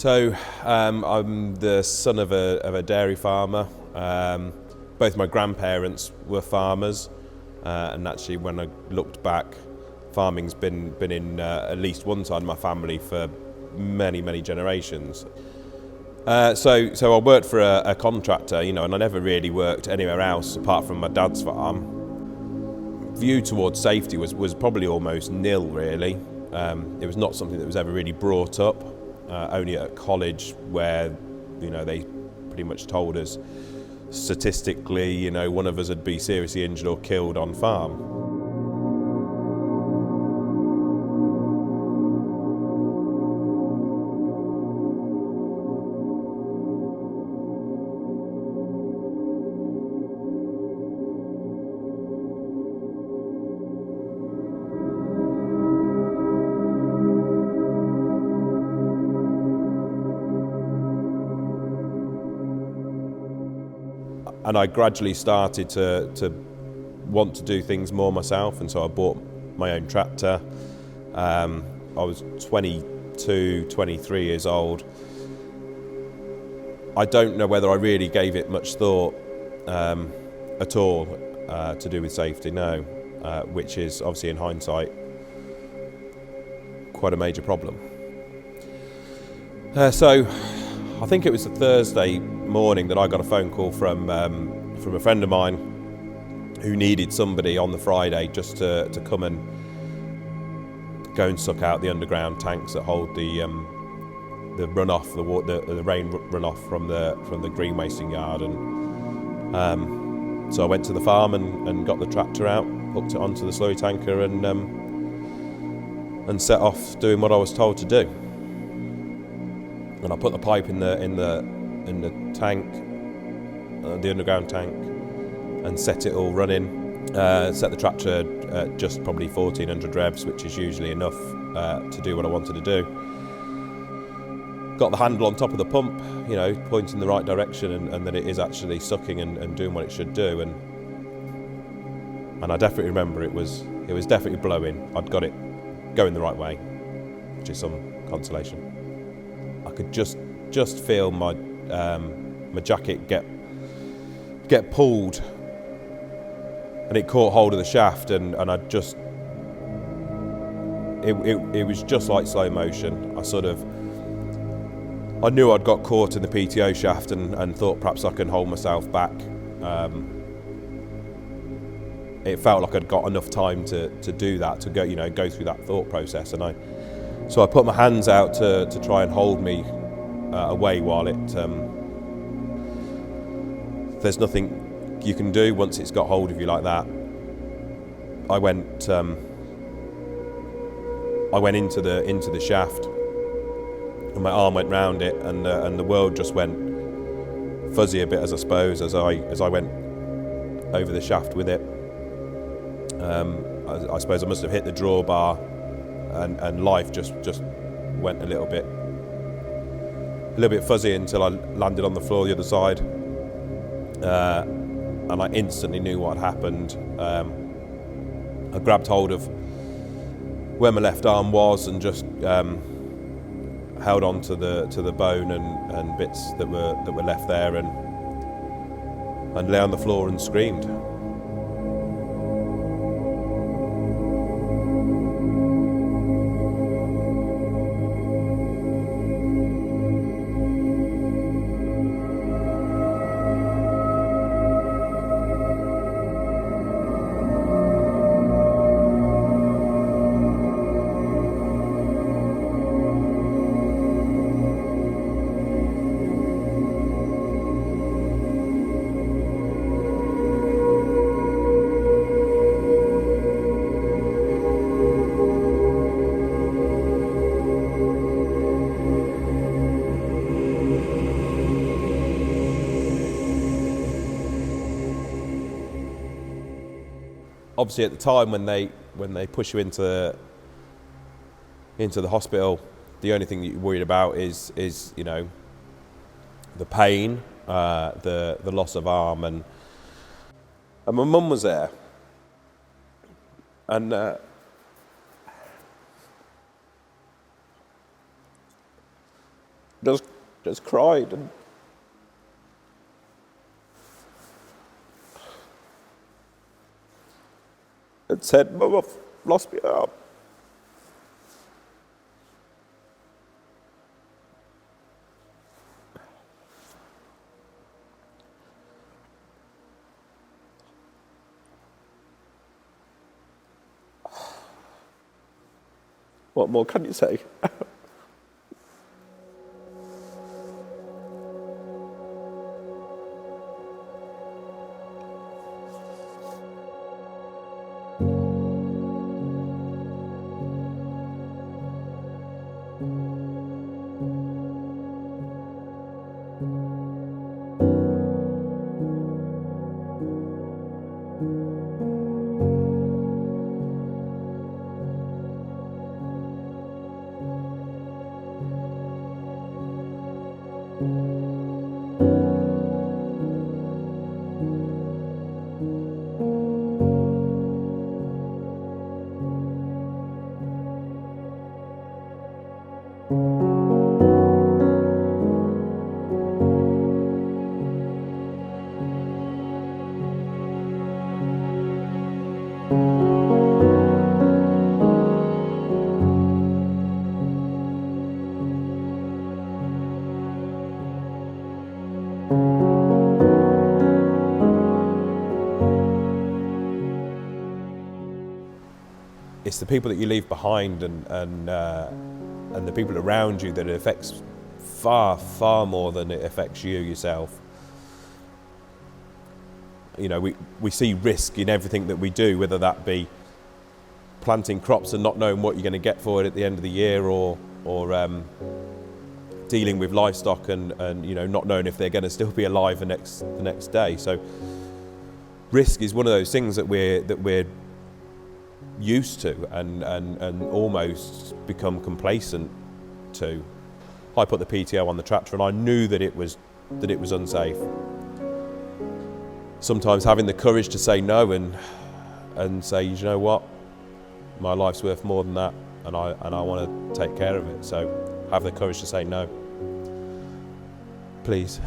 So I'm the son of a dairy farmer. Both my grandparents were farmers, and actually when I looked back, farming's been in at least one side of my family for many generations. So I worked for a contractor, and I never really worked anywhere else apart from my dad's farm. View towards safety was probably almost nil, really. It was not something that was ever really brought up, only at college where, they pretty much told us statistically, one of us would be seriously injured or killed on farm. And I gradually started to want to do things more myself, and so I bought my own tractor. I was 22, 23 years old. I don't know whether I really gave it much thought at all to do with safety, no, which is obviously in hindsight quite a major problem. So I think it was a Thursday morning that I got a phone call from a friend of mine who needed somebody on the Friday just to come and go and suck out the underground tanks that hold the runoff, the rain runoff from the green wasting yard. And so I went to the farm and got the tractor out, hooked it onto the slurry tanker, and set off doing what I was told to do. And I put the pipe in the tank, the underground tank, and set it all running. Set the tractor at just probably 1400 revs, which is usually enough to do what I wanted to do. Got the handle on top of the pump, pointing in the right direction, and that it is actually sucking and doing what it should do. And I definitely remember it was definitely blowing. I'd got it going the right way, which is some consolation. I could just feel my jacket get pulled, and it caught hold of the shaft, and I just it was just like slow motion. I knew I'd got caught in the PTO shaft and thought perhaps I can hold myself back. It felt like I'd got enough time to do that, to go through that thought process, and so I put my hands out to try and hold me away while it. There's nothing you can do once it's got hold of you like that. I went into the shaft, and my arm went round it, and the world just went fuzzy a bit, as I suppose, as I went over the shaft with it. I suppose I must have hit the drawbar, and life just went a little bit fuzzy until I landed on the floor the other side, and I instantly knew what had happened. I grabbed hold of where my left arm was and just held on to the bone and bits that were left there, and lay on the floor and screamed. Obviously, at the time when they push you into the hospital, the only thing that you're worried about is the pain, the loss of arm, and my mum was there, and just cried and said, "Mum, I've lost my arm." What more can you say? It's the people that you leave behind and the people around you that it affects far more than it affects you yourself. You know, we see risk in everything that we do, whether that be planting crops and not knowing what you're going to get for it at the end of the year, or dealing with livestock and you know, not knowing if they're going to still be alive the next day. So risk is one of those things that we're used to and almost become complacent to. I put the PTO on the tractor and I knew that it was unsafe. Sometimes having the courage to say no and say, you know what, my life's worth more than that, and I want to take care of it. So have the courage to say no, please.